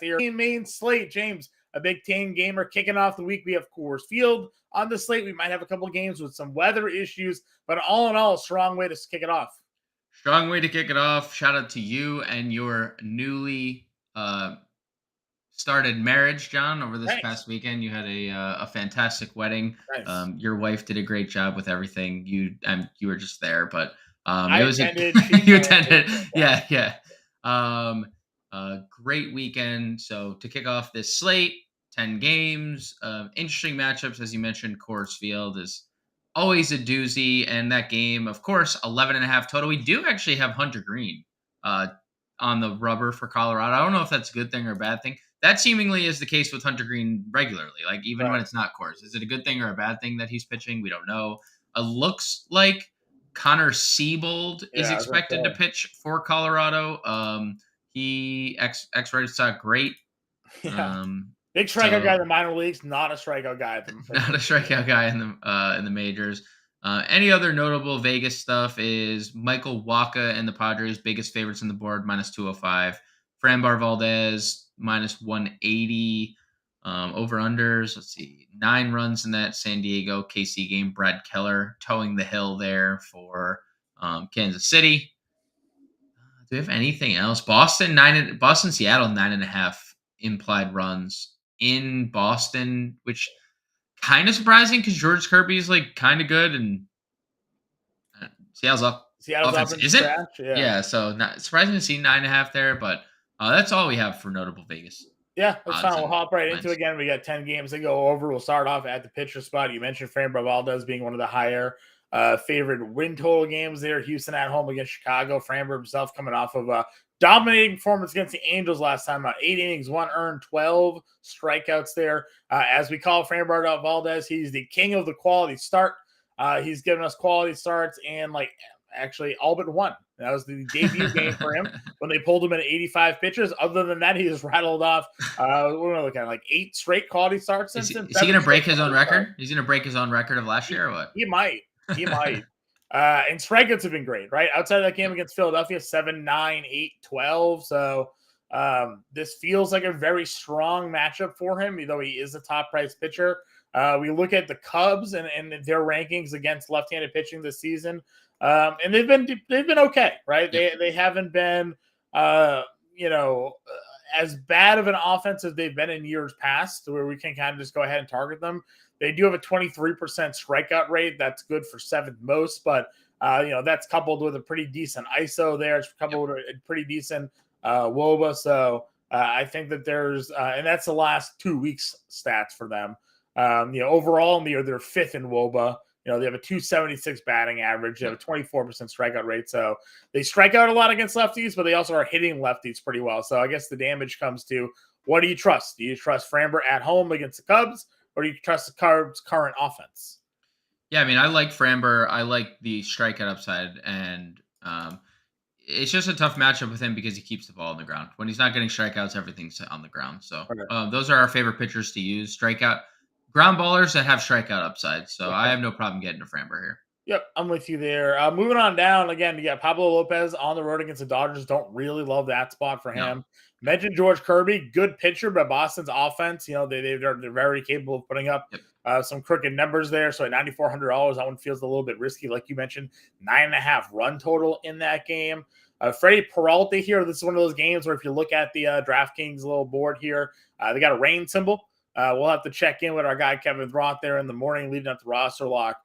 Here main slate, James, a big 10 gamer kicking off the week. We have Coors Field on the slate. We might have a couple of games with some weather issues, but all in all, a strong way to kick it off. Strong way to kick it off. Shout out to you and your newly started marriage, John. Over this Thanks. past weekend, you had a fantastic wedding. Nice. Your wife did a great job with everything. You were just there, but I it was attended. She you planned. attended. Yeah, yeah. Great weekend. So to kick off this slate, 10 games, interesting matchups, as you mentioned. Coors Field is always a doozy, and that game, of course, 11.5 total. We do actually have Hunter Green uh, on the rubber for Colorado. I don't know if that's a good thing or a bad thing. That seemingly is the case with Hunter Green regularly, like even when Right. it's not Coors. Is it a good thing or a bad thing that he's pitching? We don't know. Looks like Connor Siebold is Yeah, I was gonna expected to say. pitch for Colorado. He Red Sox great. Yeah. Um, Big strikeout guy so in the minor leagues, not a strikeout guy for the not a major league. strikeout guy in the majors. Any other notable Vegas stuff is Michael Wacha and the Padres, biggest favorites on the board, -205. Framber Valdez, -180. Over unders, let's see, 9 runs in that San Diego KC game. Brad Keller towing the hill there for Kansas City. Do we have anything else? Boston, Seattle, 9.5 implied runs in Boston, which kind of surprising because George Kirby is like kind of good and Seattle's up Seattle's offense offense is isn't. trash. Yeah. Yeah, so not surprising to see 9.5 there, but that's all we have for notable Vegas Yeah, that's odds fine. We'll and hop right into it lines. again. We got 10 games to go over. We'll start off at the pitcher spot. You mentioned Framber Valdez being one of the higher favorite win total games there. Houston at home against Chicago. Framber himself coming off of a dominating performance against the Angels last time. 8 innings, 1 earned, 12 strikeouts there. As we call Framber Valdez, he's the king of the quality start. He's given us quality starts and actually all but one. That was the debut game for him when they pulled him at 85 pitches. Other than that, he just rattled off, what are we looking at, like 8 straight quality starts Is since he, then? is he 7 going to break straight his own quality starts. record? He's going to break his own record of last year or what? He might. He might. And strikeouts have been great, right? Outside of that game against Philadelphia, 7, 9, 8, 12. So this feels like a very strong matchup for him, though he is a top price pitcher. We look at the Cubs and their rankings against left-handed pitching this season. And they've been okay, right? Yep. They haven't been as bad of an offense as they've been in years past, where we can kind of just go ahead and target them. They do have a 23% strikeout rate. That's good for seventh most, but that's coupled with a pretty decent ISO there. It's coupled with a pretty decent WOBA. So I think that there's and that's the last 2 weeks stats for them. Overall, they're fifth in WOBA. They have a 276 batting average. They have a 24% strikeout rate. So they strike out a lot against lefties, but they also are hitting lefties pretty well. So I guess the damage comes to, what do you trust? Do you trust Framber at home against the Cubs, or do you trust the Cubs' current offense? Yeah, I mean, I like Framber. I like the strikeout upside, and it's just a tough matchup with him because he keeps the ball on the ground. When he's not getting strikeouts, everything's on the ground. So those are our favorite pitchers to use. Strikeout ground ballers that have strikeout upside. So I have no problem getting to Framber here. Yep, I'm with you there. Moving on down again, you got Pablo Lopez on the road against the Dodgers. Don't really love that spot for No. him. Mentioned George Kirby, good pitcher, but Boston's offense, they're very capable of putting up some crooked numbers there. So at $9,400, that one feels a little bit risky, like you mentioned. 9.5 run total in that game. Freddie Peralta here. This is one of those games where if you look at the DraftKings little board here, they got a rain symbol. We'll have to check in with our guy Kevin Roth there in the morning leading up to roster lock.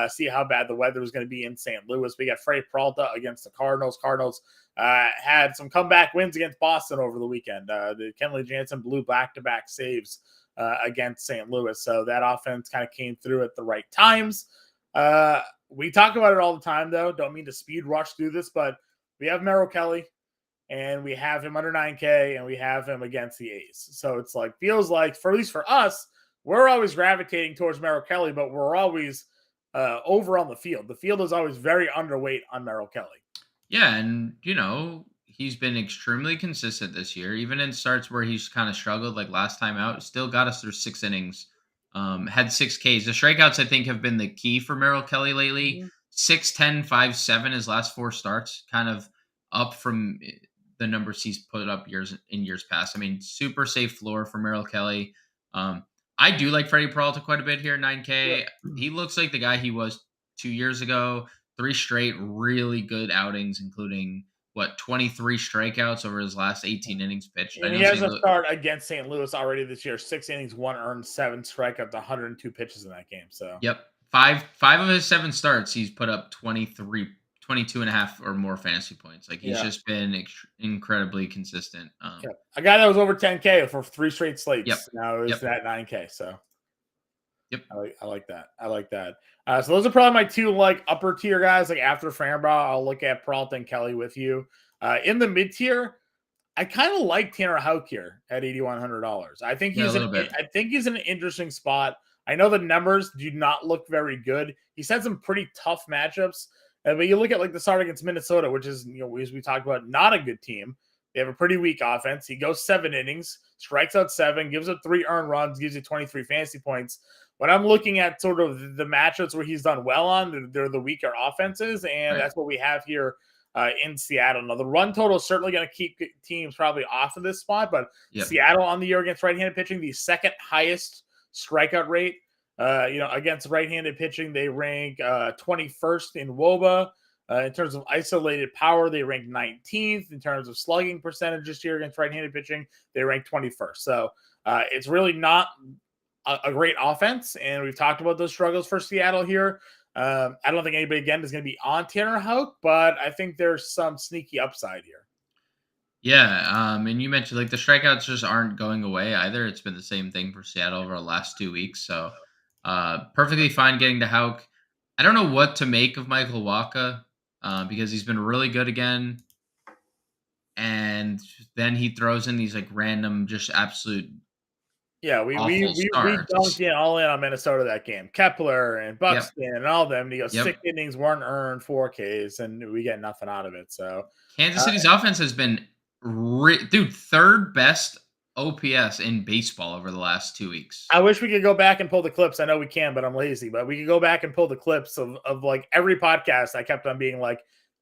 See how bad the weather is going to be in St. Louis. We got Freddie Peralta against the Cardinals. Cardinals had some comeback wins against Boston over the weekend. The Kenley Jansen blew back-to-back saves against St. Louis. So that offense kind of came through at the right times. We talk about it all the time, though. Don't mean to speed rush through this, but we have Merrill Kelly, and we have him under 9K, and we have him against the A's. So it's feels like, for at least for us, we're always gravitating towards Merrill Kelly, but we're always over on the field. The field is always very underweight on Merrill Kelly. Yeah, and he's been extremely consistent this year, even in starts where he's kind of struggled, like last time out. Still got us through 6 innings. Had 6 Ks. The strikeouts, I think, have been the key for Merrill Kelly lately. 6, 10, 5, 7 his last 4 starts, kind of up from the numbers he's put up in years past. I mean, super safe floor for Merrill Kelly. I do like Freddie Peralta quite a bit here, 9K. He looks like the guy he was 2 years ago. 3 straight really good outings, including 23 strikeouts over his last 18 innings pitched. And he has a start against St. Louis already this year. 6 innings, 1 earned, 7 strikeouts, 102 pitches in that game. So yep, five of his 7 starts, he's put up 22 and a half or more fantasy points. Like he's just been incredibly consistent. A guy that was over 10K for 3 straight slates. Yep. Now is at 9K. So yep, I like that. I like that. So those are probably my 2 like upper tier guys. Like after Frambaugh, I'll look at Peralta and Kelly with you. In the mid tier, I kind of like Tanner Houck here at $8,100. I think he's in an interesting spot. I know the numbers do not look very good. He's had some pretty tough matchups. But you look at like the start against Minnesota, which is, as we talked about, not a good team. They have a pretty weak offense. He goes 7 innings, strikes out 7, gives up 3 earned runs, gives you 23 fantasy points. When I'm looking at sort of the matchups where he's done well on, they're the weaker offenses, and that's what we have here in Seattle. Now, the run total is certainly going to keep teams probably off of this spot, but Seattle on the year against right-handed pitching, the second highest strikeout rate. Against right-handed pitching, they rank 21st in WOBA. In terms of isolated power, they rank 19th. In terms of slugging percentage this year against right-handed pitching, they rank 21st. So it's really not a great offense, and we've talked about those struggles for Seattle here. I don't think anybody, again, is going to be on Tanner Houck, but I think there's some sneaky upside here. Yeah, and you mentioned like the strikeouts just aren't going away either. It's been the same thing for Seattle over the last 2 weeks. So perfectly fine getting to Houck. I don't know what to make of Michael Wacha because he's been really good again. And then he throws in these like random, just absolute we dunked in all in on Minnesota that game. Kepler and Buxton and all of them. He goes 6 innings, 1 earned, 4 Ks, and we get nothing out of it. So Kansas City's offense has been third best OPS in baseball over the last 2 weeks. I wish we could go back and pull the clips. I know we can, but I'm lazy. But we could go back and pull the clips of like every podcast. I kept on being like,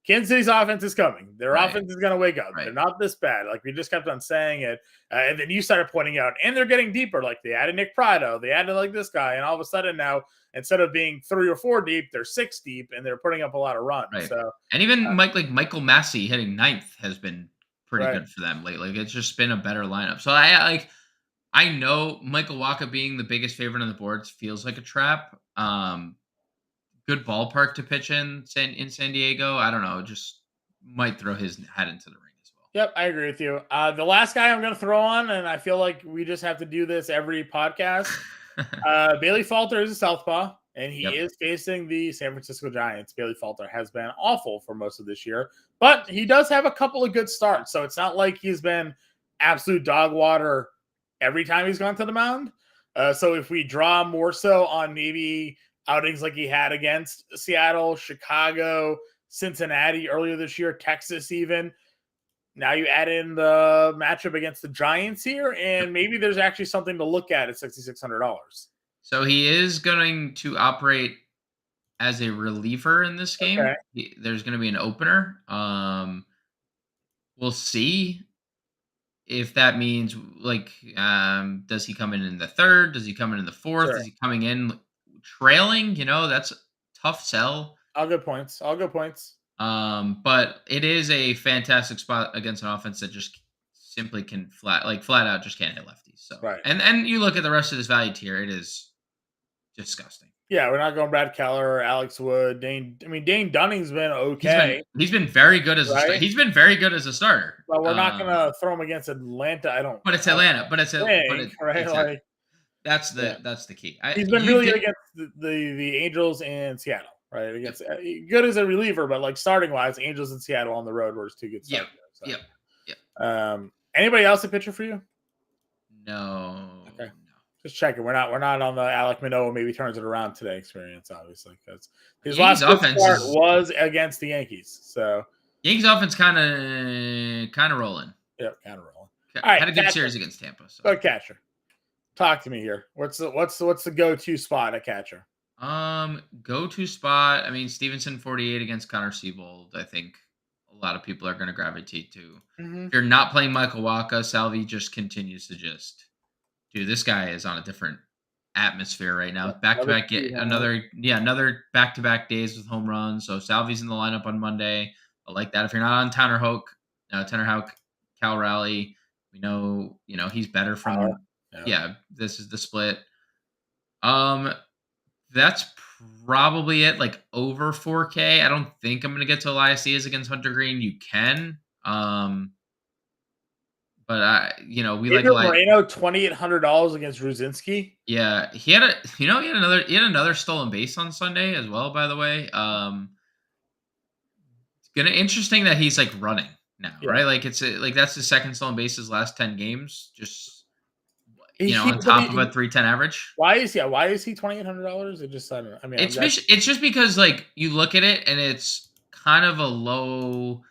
Kansas City's offense is coming. Their offense is going to wake up. They're not this bad. Like we just kept on saying it. And then you started pointing out, and they're getting deeper. Like they added Nick Prado. They added like this guy. And all of a sudden now, instead of being 3 or 4 deep, they're 6 deep, and they're putting up a lot of runs. Right. So, and even Michael Massey hitting 9th has been pretty good for them lately. Like it's just been a better lineup. So I know Michael Wacha being the biggest favorite on the board feels like a trap. Good ballpark to pitch in San Diego. I don't know. Just might throw his hat into the ring as well. Yep, I agree with you. The last guy I'm going to throw on, and I feel like we just have to do this every podcast. Bailey Falter is a southpaw, and he is facing the San Francisco Giants. Bailey Falter has been awful for most of this year, but he does have a couple of good starts. So it's not like he's been absolute dog water every time he's gone to the mound. So if we draw more so on maybe outings like he had against Seattle, Chicago, Cincinnati earlier this year, Texas even. Now you add in the matchup against the Giants here, and maybe there's actually something to look at $6,600. So he is going to operate as a reliever in this game. Okay. There's going to be an opener. We'll see if that means does he come in the 3rd? Does he come in the 4th? Sure. Is he coming in trailing? That's a tough sell. All good points. But it is a fantastic spot against an offense that just simply can flat out just can't hit lefties. So and you look at the rest of this value tier, it is disgusting. Yeah, we're not going Brad Keller or Alex Wood. Dane Dunning's been okay. He's been very good as he's been very good as a starter. But we're not going to throw him against Atlanta. I don't. But it's Atlanta. That's the key. He's been really good against the Angels and Seattle. Right, against good as a reliever, but like starting wise, Angels and Seattle on the road were his 2 good starts. Yep. Anybody else a pitcher for you? No. Okay. Just checking. We're not on the Alek Manoah maybe turns it around today experience, obviously, because his last offense was against the Yankees. So Yankees offense kind of rolling. Yep, kind of rolling. All right, had a good series against Tampa. So. Go catcher. Talk to me here. What's the go-to spot at catcher? Go-to spot. I mean, Stevenson 48 against Connor Siebold. I think a a lot of people are going to gravitate to. Mm-hmm. If you're not playing Michael Wacha, Salvi just continues to dude, this guy is on a different atmosphere right now. Back to back, another back to back days with home runs. So Salvi's in the lineup on Monday. I like that. If you're not on Tanner Houck, Cal Raleigh, we know he's better from. Yeah, this is the split. That's probably it. Like over 4K. I don't think I'm gonna get to Elias Diaz against Hunter Green. You can. But we like Moreno $2,800 against Ruzinski. Yeah, he had another stolen base on Sunday as well. By the way, it's gonna interesting that he's like running now, right? Like that's his second stolen base his last 10 games. Just on top of a 310 average. Why is he $2,800? It just I don't know. I mean, it's just because like you look at it and it's kind of a low.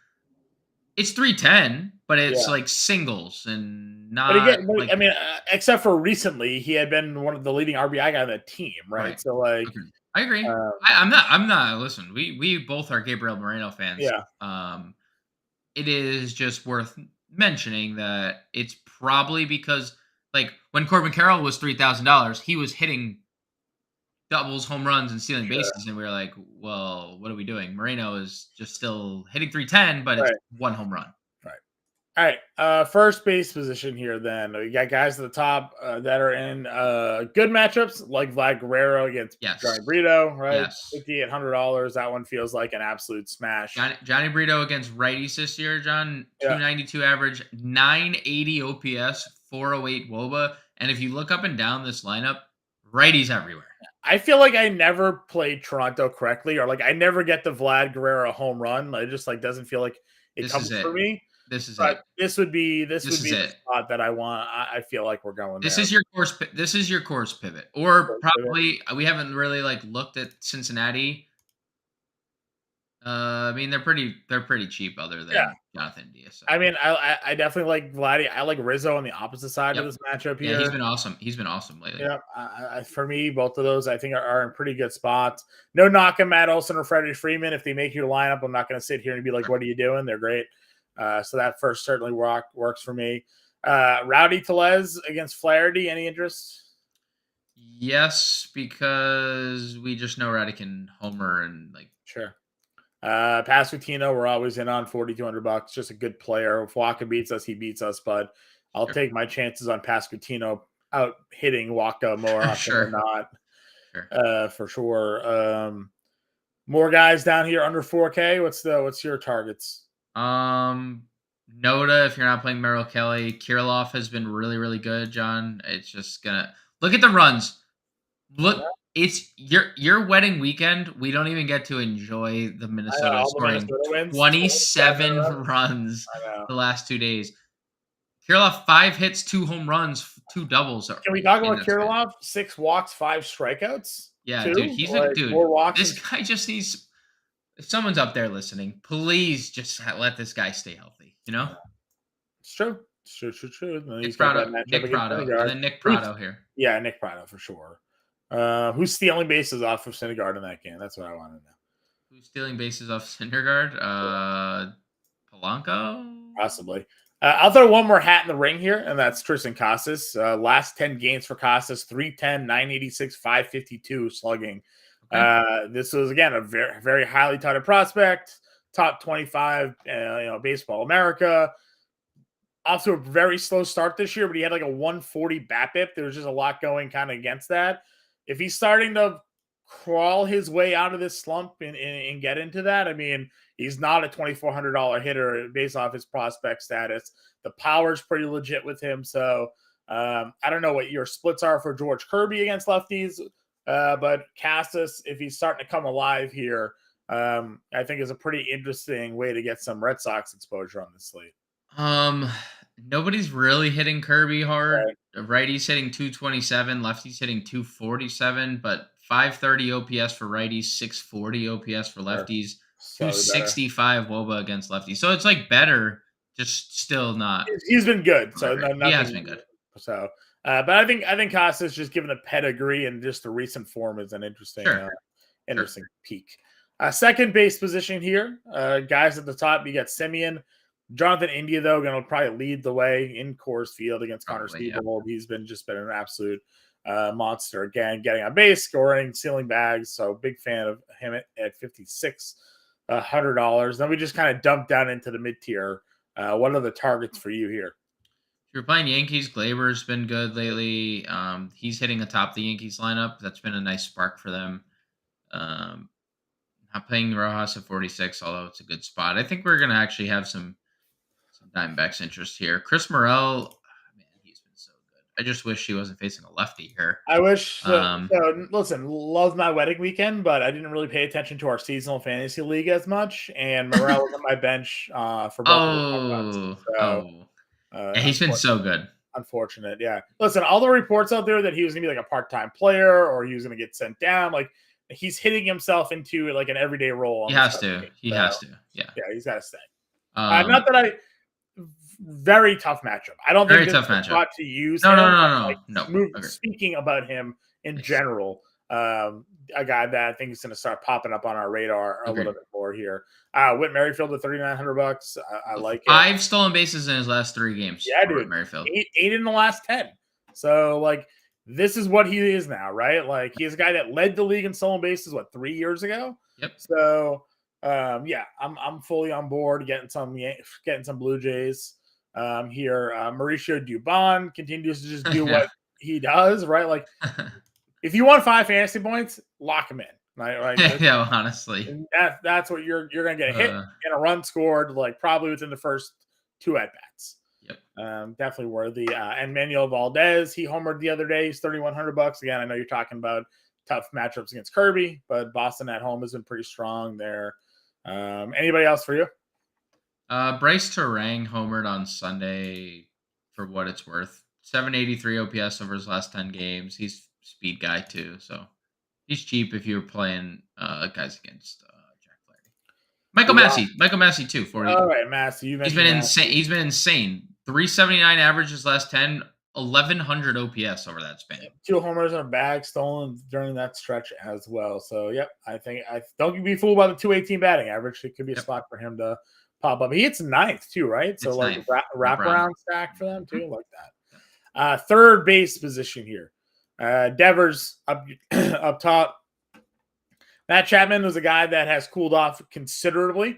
It's 310, but it's like singles and not. But again, I mean, except for recently, he had been one of the leading RBI guy on the team, right? So like, I agree. I'm not. Listen, we both are Gabriel Moreno fans. Yeah. It is just worth mentioning that it's probably because like when Corbin Carroll was $3,000, he was hitting doubles, home runs, and stealing bases, and we were like, well, what are we doing? Moreno is just still hitting 310, but it's one home run. All right, first base position here. Then we got guys at the top that are in good matchups, like Vlad Guerrero against Johnny Brito, right? Yes. $5,800. That one feels like an absolute smash. Johnny Brito against righties this year, John. 292 average, 980 OPS, 408 WOBA, and if you look up and down this lineup, righties everywhere. I feel like I never played Toronto correctly, or like I never get the Vlad Guerrero home run. It just like doesn't feel like it comes for me. This is it. This would be the spot that I want. I feel like we're going. This is your course. This is your course pivot, or probably we haven't really like looked at Cincinnati. I mean they're pretty cheap, other than Jonathan Diaz. I mean, I definitely like Vladdy. I like Rizzo on the opposite side of this matchup here. Yeah, he's been awesome. He's been awesome lately. Yeah, for me, both of those I think are in pretty good spots. No knock on Matt Olson or Freddie Freeman. If they make your lineup, I'm not going to sit here and be like, "What are you doing?" They're great. So that first certainly works for me. Rowdy Tellez against Flaherty. Any interest? Yes, because we just know Rowdy can homer and like. Sure. Pasquantino, we're always in on $4,200. Just a good player. If Wacha beats us, he beats us. But I'll take my chances on Pasquantino out hitting Wacha more often than not. For sure. More guys down here under 4K. What's your targets? Noda, if you're not playing Merrill Kelly, Kirilloff has been really, really good, John. It's just gonna look at the runs. Look, it's your wedding weekend. We don't even get to enjoy the Minnesota scoring 27 runs the last 2 days. Kirilloff 5 hits, 2 home runs, 2 doubles. Can we talk about Kirilloff? 6 walks, 5 strikeouts. Yeah, dude, he's a dude. 4 walks. This guy just needs. If someone's up there listening, please just let this guy stay healthy. It's true. It's true. Nick Prado, and then Nick Prado here. Yeah, Nick Prado for sure. Who's stealing bases off of Syndergaard in that game? That's what I want to know. Who's stealing bases off Syndergaard? Polanco? Possibly. I'll throw one more hat in the ring here, and that's Tristan Casas. Last 10 games for Casas, 310, 986, 552 slugging. This was again a very, very highly touted prospect, top 25, Baseball America. Off to a very slow start this year, but he had like a 140 BABIP. There was just a lot going kind of against that. If he's starting to crawl his way out of this slump and get into that, I mean, he's not a $2,400 hitter based off his prospect status. The power's pretty legit with him. So I don't know what your splits are for George Kirby against lefties. But Casas, if he's starting to come alive here, I think is a pretty interesting way to get some Red Sox exposure on this slate. Nobody's really hitting Kirby hard. Right. Righty's hitting 227, lefty's hitting 247, but 530 OPS for righties, 640 OPS for lefties, 265 WOBA against lefties. So it's like better, just still not. He's been good. So he has been good. So. But I think Casas, just given the pedigree and just the recent form, is an interesting peak. Second base position here. Guys at the top, you got Simeon. Jonathan India, though, going to probably lead the way in Coors Field against Connor Siebold. Yeah. He's been an absolute monster again, getting on base, scoring, stealing bags. So big fan of him at $5,600. Then we just kind of dumped down into the mid tier. What are the targets for you here? If you're playing Yankees, Glaber's been good lately. He's hitting atop the Yankees lineup. That's been a nice spark for them. Not playing Rojas at 46, although it's a good spot. I think we're going to actually have some Diamondbacks interest here. Chris Morel, man, he's been so good. I just wish he wasn't facing a lefty here. I wish. So listen, love my wedding weekend, but I didn't really pay attention to our seasonal fantasy league as much. And Morel was on my bench for both. Yeah, he's been so good. Unfortunate, yeah. Listen, all the reports out there that he was going to be like a part-time player or he was going to get sent down, like he's hitting himself into like an everyday role. He has to. Yeah, he's got to stay. Not that very tough matchup. I don't think tough matchup. Spot to use. No. Speaking about him in general, a guy that I think is going to start popping up on our radar a little bit more here. Whit Merrifield at $3,900. I like it. 5 stolen bases in his last 3 games. Yeah, dude. Merrifield. 8 in the last 10. So like this is what he is now, right? Like he's a guy that led the league in stolen bases 3 years ago. Yep. So I'm fully on board getting some Blue Jays here. Mauricio Dubon continues to just do what he does, right? Like if you want 5 fantasy points, lock him in. Right? Yeah, honestly. That's what you're gonna get a hit and a run scored like probably within the first 2 at bats. Yep. Definitely worthy. And Manuel Valdez, he homered the other day. He's $3,100. Again, I know you're talking about tough matchups against Kirby, but Boston at home has been pretty strong there. Anybody else for you? Bryce Terang homered on Sunday for what it's worth. 783 OPS over his last 10 games. He's speed guy too, so he's cheap if you're playing guys against Jack Flaherty. Michael Massey too. 40. All right, Massey. He's been insane. He's been insane. 379 average his last 10. 1,100 OPS over that span. 2 homers and a bag stolen during that stretch as well. So, yep, I don't be fooled by the 218 batting average. It could be a spot for him to pop up. He hits 9th too, right? So, like wraparound stack for them too, like that. Third base position here. Devers up top. Matt Chapman was a guy that has cooled off considerably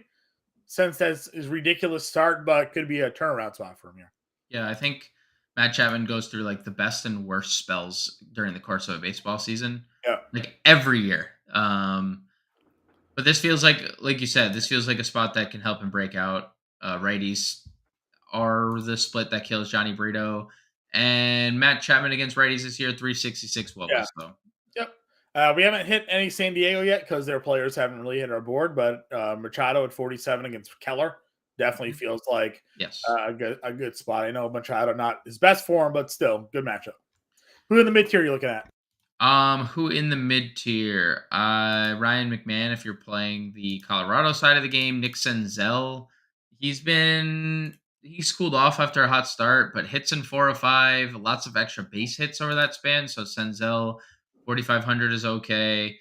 since his ridiculous start, but could be a turnaround spot for him here. Yeah, I think Matt Chapman goes through like the best and worst spells during the course of a baseball season. Yeah. Like every year. But this feels like you said, this feels like a spot that can help him break out. Righties are the split that kills Johnny Brito. And Matt Chapman against righties this year, 366 wobbles. Yeah. So. Yep. We haven't hit any San Diego yet because their players haven't really hit our board, but Machado at 47 against Keller definitely feels like a good spot. I know Machado not his best form, but still good matchup. Who in the mid tier are you looking at? Who in the mid tier? Ryan McMahon, if you're playing the Colorado side of the game. Nick Senzel, he's cooled off after a hot start, but hits in 405, lots of extra base hits over that span. So Senzel, 4,500 is okay.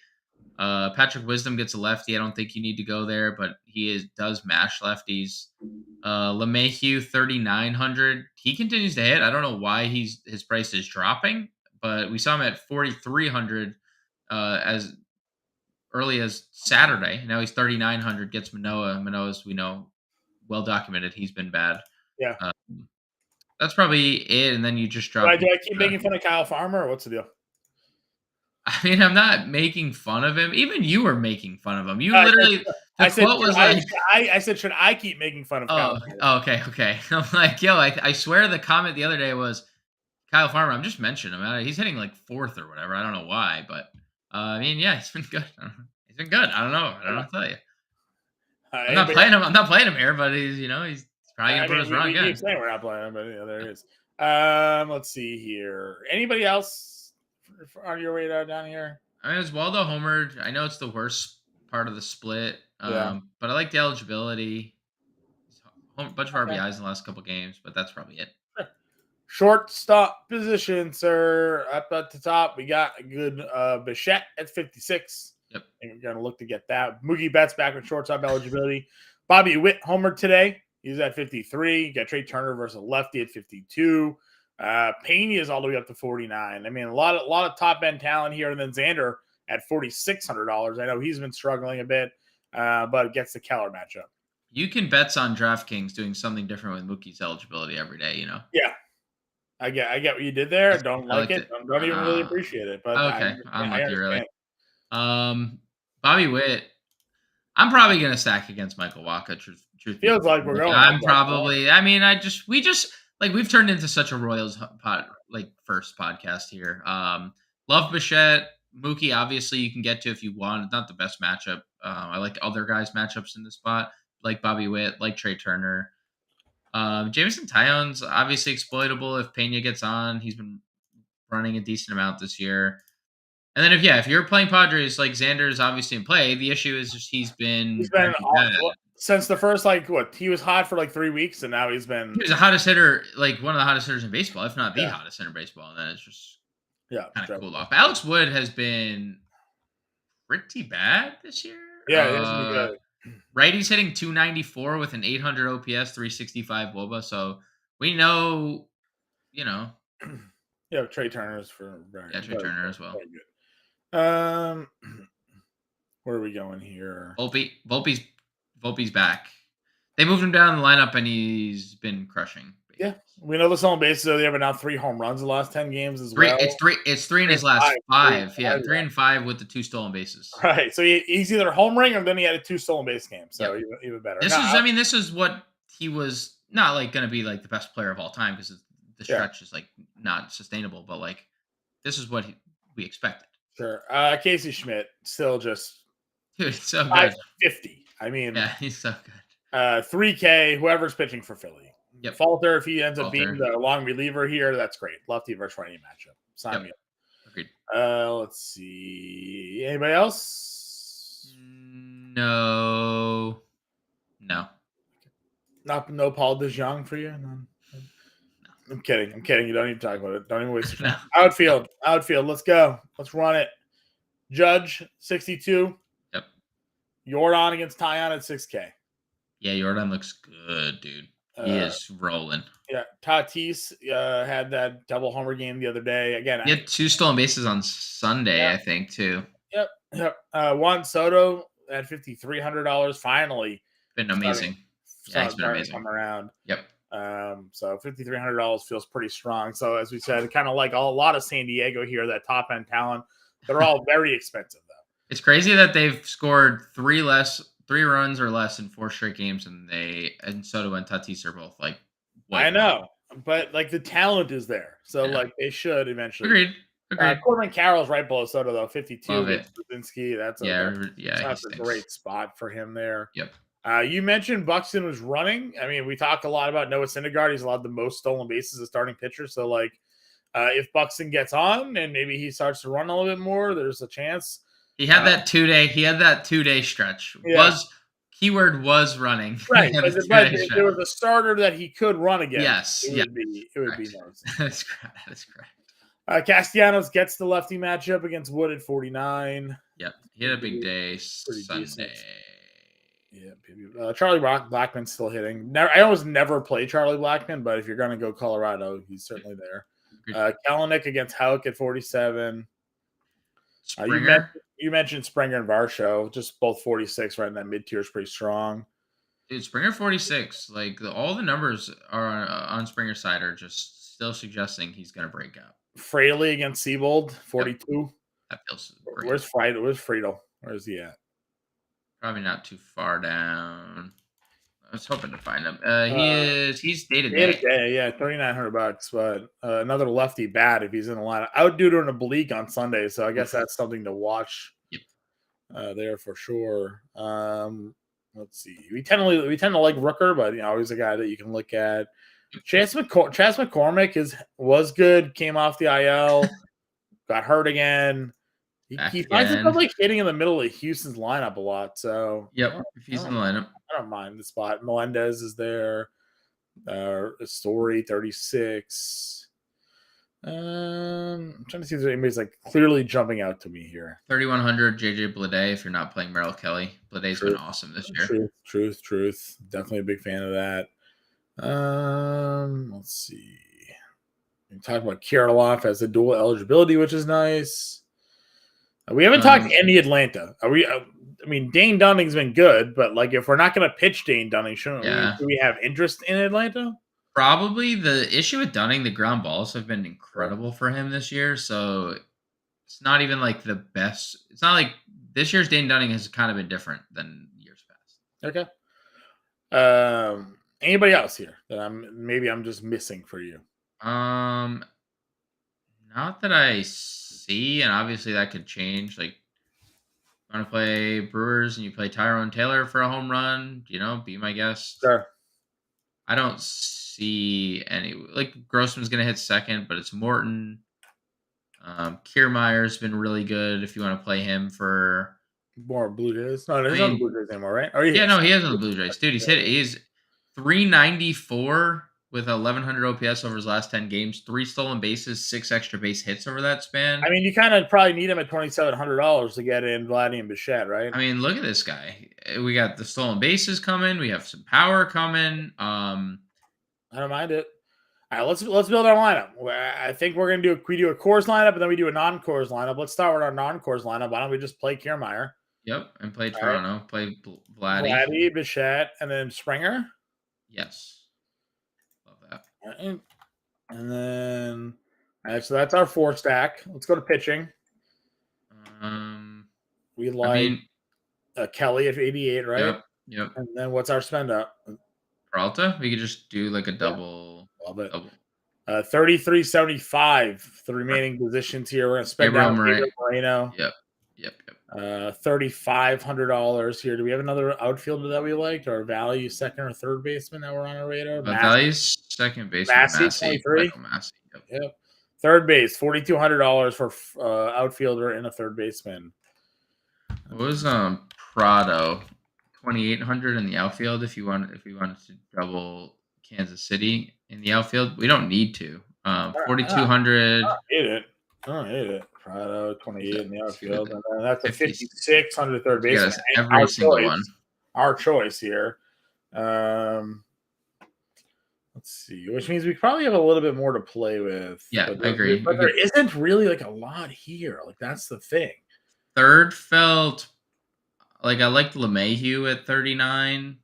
Patrick Wisdom gets a lefty. I don't think you need to go there, but he does mash lefties. LeMahieu, 3,900. He continues to hit. I don't know why his price is dropping, but we saw him at 4,300 as early as Saturday. Now he's 3,900. Gets Manoah. Manoah's, we know, well documented. He's been bad. Yeah, that's probably it. And then you just drop. Do I keep making fun of Kyle Farmer, or what's the deal? I mean, I'm not making fun of him. Even you were making fun of him. You literally. I said, should I keep making fun of Kyle Farmer? Oh, okay. I'm like, yo, I swear the comment the other day was Kyle Farmer. I'm just mentioning him. He's hitting like 4th or whatever. I don't know why, but I mean, yeah, he's been good. He's been good. I don't know. I don't know what to tell you. I'm not playing him. I'm not playing him here, but he's probably gonna put his run again. Keep saying we're not playing him, but yeah, there it is. Let's see here. Anybody else on your radar down here? I mean, Oswaldo homered. I know it's the worst part of the split, but I like the eligibility. A bunch of RBIs in the last couple games, but that's probably it. Shortstop position, sir. Up at the top, we got a good Bichette at 56. Yep. And we're going to look to get that. Mookie Betts back with shortstop eligibility. Bobby Witt homered today. He's at 53. You got Trey Turner versus lefty at 52. Pena is all the way up to 49. I mean, a lot of top end talent here. And then Xander at $4,600. I know he's been struggling a bit, but gets the Keller matchup. You can bets on DraftKings doing something different with Mookie's eligibility every day, you know? Yeah. I get what you did there. Don't like it. Don't even really appreciate it. But Okay. I Unlucky, really. understand. Bobby Witt. I'm probably gonna stack against Michael Wacha. Truth Feels like we're going. I'm probably. I mean, we just we've turned into such a Royals first podcast here. Love Bichette, Mookie. Obviously, you can get to if you want. It's not the best matchup. I like other guys' matchups in this spot, like Bobby Witt, like Trey Turner. Jameson Taillon's obviously exploitable if Pena gets on. He's been running a decent amount this year. And then if you're playing Padres, like Xander's obviously in play, the issue is just he's been since the first he was hot for 3 weeks, and now he's been the hottest hitter, like one of the hottest hitters in baseball, if not the hottest hitter in baseball. And then it's just kind of cooled off. Alex Wood has been pretty bad this year. Yeah, it hasn't been good. Righty's hitting 294 with an 800 OPS, 365 WOBA. So we know, Yeah, Trey Turner's for Trey Turner as well. Very good. Where are we going here? Volpe's back. They moved him down in the lineup, and he's been crushing. Yeah, we know the stolen bases are there, but now 3 home runs in the last 10 games as well. It's three in his last 5. 3 and 5 with the 2 stolen bases. Right, so he's either homering or then he had a 2 stolen base games, so even better. This is what he was not going to be the best player of all time because the stretch is not sustainable, but this is what we expected. Sure. Casey Schmidt still just dude, so good. 550. I mean, he's so good. 3K, whoever's pitching for Philly. Yep. Falter, if he ends up being the long reliever here, that's great. Lefty versus righty matchup. Sign me up. Agreed. Let's see. Anybody else? No. No Paul DeJong for you? No. I'm kidding. You don't need to talk about it. Don't even waste your time. Outfield. Let's go. Let's run it. Judge, 62. Yep. Jordan against Taillon at 6K. Yeah, Jordan looks good, dude. He is rolling. Yeah, Tatis had that double homer game the other day. Again, he had 2 stolen bases on Sunday, I think, too. Yep. Juan Soto at $5,300. Finally, been amazing. He's been amazing. Come around. Yep. So $5,300 feels pretty strong. So as we said, kind of like a lot of San Diego here, that top end talent. They're all very expensive though. It's crazy that they've scored 3 runs or less in 4 straight games, and Soto and Tatis are both I know, but the talent is there, so they should eventually. Agreed. Corbin Carroll's right below Soto though, 52 against Brzezinski. That's a great spot for him there. Yep. You mentioned Buxton was running. I mean, we talk a lot about Noah Syndergaard. He's allowed the most stolen bases as starting pitcher. So, if Buxton gets on and maybe he starts to run a little bit more, there's a chance. He had that 2-day stretch. Yeah. Keyword was running. Right, but if there was a starter that he could run again, it would be nice. That's correct. Castellanos gets the lefty matchup against Wood at 49. Yep, he had a big day Sunday. Decent. Yeah, Charlie Blackman's still hitting. I almost never play Charlie Blackman, but if you're going to go Colorado, he's certainly there. Kalanick against Houck at 47. You mentioned Springer and Varsho, just both 46 right in that mid tier is pretty strong. Dude, Springer 46, all the numbers are on Springer's side are just still suggesting he's going to break out. Fraley against Siebold, 42. Yep. That feels great. Where's Friedel? Where is he at? Probably not too far down. I was hoping to find him. He's day to day. Yeah, $3,900. But another lefty bat if he's in the lineup. I would do it in a oblique on Sunday, so I guess that's something to watch. Yep. There for sure. Let's see. We tend to like Rooker, but always a guy that you can look at. Chas McCormick was good. Came off the IL, got hurt again. He finds himself hitting in the middle of Houston's lineup a lot. So if he's in the lineup, I don't mind the spot. Melendez is there. Story 36. trying to see if anybody's like clearly jumping out to me here. 3,100 JJ Bleday if you're not playing Merrill Kelly. Bleday's been awesome this year. Truth. Definitely a big fan of that. Let's see. We talked about Kirilloff as a dual eligibility, which is nice. We haven't talked any Atlanta. Are we? I mean, Dane Dunning's been good, but like if we're not going to pitch Dane Dunning, shouldn't we have interest in Atlanta? Probably. The issue with Dunning, the ground balls have been incredible for him this year. So it's not even like the best. It's not like this year's Dane Dunning has kind of been different than years past. Okay. Anybody else here that I'm just missing for you? Not that I see, and obviously that could change. Like, you want to play Brewers and you play Tyrone Taylor for a home run, be my guest. Sure. I don't see any. Like, Grossman's going to hit second, but it's Morton. Kiermaier's been really good if you want to play him for more Blue Jays. No, he's not the Blue Jays anymore, right? He is on the Blue Jays. Dude, he's 394 with 1,100 OPS over his last 10 games, 3 stolen bases, 6 extra base hits over that span. I mean, you kind of probably need him at $2,700 to get in Vladimir and Bichette, right? I mean, look at this guy. We got the stolen bases coming. We have some power coming. I don't mind it. All right, let's build our lineup. I think we do a Coors lineup and then we do a non-Coors lineup. Let's start with our non-Coors lineup. Why don't we just play Kiermaier? Yep, and play Toronto. Right. Play Vladdy, Bichette, and then Springer. Yes, love that. Right. And then, so that's our 4 stack. Let's go to pitching. We like Kelly at 88, right? Yep. And then what's our spend up? Peralta. We could just do like a double. Love it. 33.75. The remaining positions here. We're gonna spend down Moreno. Yep. $3,500 here. Do we have another outfielder that we liked, or value second or third baseman that we're on our radar? Value's second baseman. Massey. 23. Yep. Third base, $4,200 for outfielder and a third baseman. What was Prado? 2,800 in the outfield. If we wanted to double Kansas City in the outfield, we don't need to. 4,200. I don't hate it. Prado, 28 in the outfield, and then that's a 5,600 third baseman. Yes, every single one. Our choice here. Let's see, which means we probably have a little bit more to play with. Yeah, I agree. But there isn't really like a lot here. Like that's the thing. Third felt like I liked LeMahieu at 39.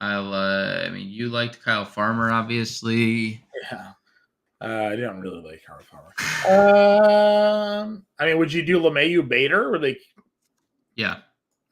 I mean, you liked Kyle Farmer, obviously. Yeah. I don't really like Kyle Farmer. I mean, would you do LeMahieu Bader or like? Yeah,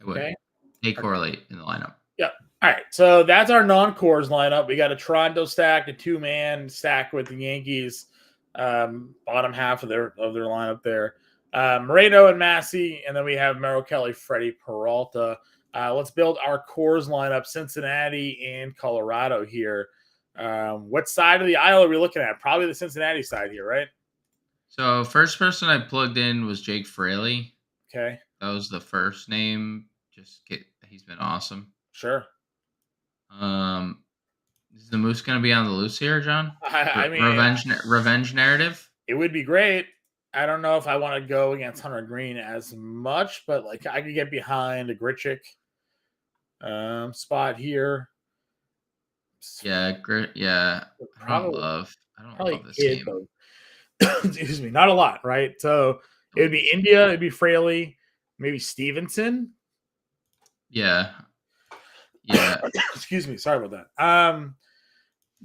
I would. Okay. They correlate in the lineup. Yeah. All right. So that's our non-Coors lineup. We got a Toronto stack, a 2-man stack with the Yankees, bottom half of their lineup there. Moreno and Massey, and then we have Merrill Kelly, Freddie Peralta. Let's build our Coors lineup, Cincinnati and Colorado here. What side of the aisle are we looking at? Probably the Cincinnati side here, right? So first person I plugged in was Jake Fraley. Okay. That was the first name. He's been awesome. Sure. Is the Moose going to be on the loose here, John? I mean, revenge narrative? It would be great. I don't know if I want to go against Hunter Green as much, but like I could get behind a Grichuk spot here. Yeah, great. Yeah, I don't love this game. Excuse me, not a lot, right? So it would be India, it'd be Fraley, maybe Stevenson. Yeah. Excuse me, sorry about that.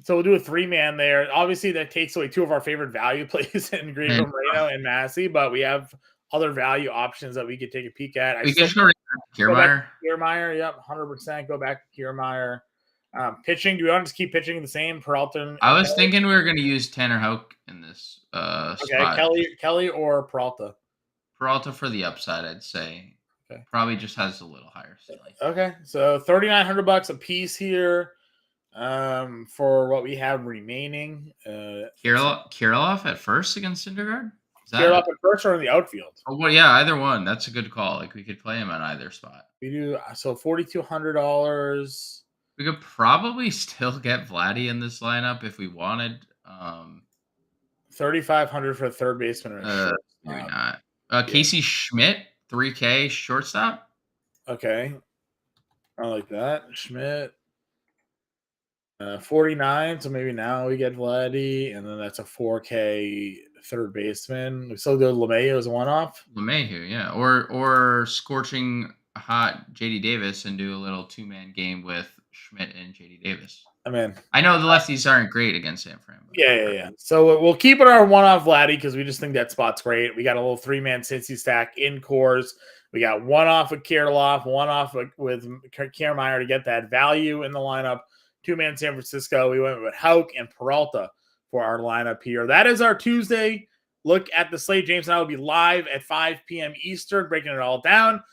So we'll do a 3-man there. Obviously, that takes away 2 of our favorite value plays in Greenville, Moreno, and Massey, but we have other value options that we could take a peek at. We could go to Kiermaier. Kiermaier, yep, 100%. Go back to Kiermaier. Pitching, do we want to just keep pitching the same? Peralta? I was thinking we were going to use Tanner Houck in this spot. Kelly or Peralta? Peralta for the upside, I'd say. Okay. Probably just has a little higher ceiling. Okay, so $3,900 a piece here for what we have remaining. Kirilloff at first against Syndergaard? Kirilloff at first or in the outfield? Oh, well, yeah, either one. That's a good call. Like we could play him on either spot. We do so $4,200. We could probably still get Vladdy in this lineup if we wanted. $3,500 for a third baseman and a shortstop. Maybe not. Casey Schmidt, 3K shortstop. Okay. I like that. Schmidt. 49. So maybe now we get Vladdy, and then that's a 4K third baseman. We still go LeMahieu as a one-off. LeMahieu, yeah. Or scorching hot JD Davis and do a little 2-man game with Schmidt and JD Davis. I know the lefties aren't great against San Fran. Yeah. So we'll keep it our one-off Vladdy because we just think that spot's great. We got a little 3-man Cincy stack in cores. We got one off with Kirilloff, one off with Kiermaier to get that value in the lineup. 2-man San Francisco. We went with Houck and Peralta for our lineup here. That is our Tuesday look at the slate. James and I will be live at 5 p.m. Eastern, breaking it all down.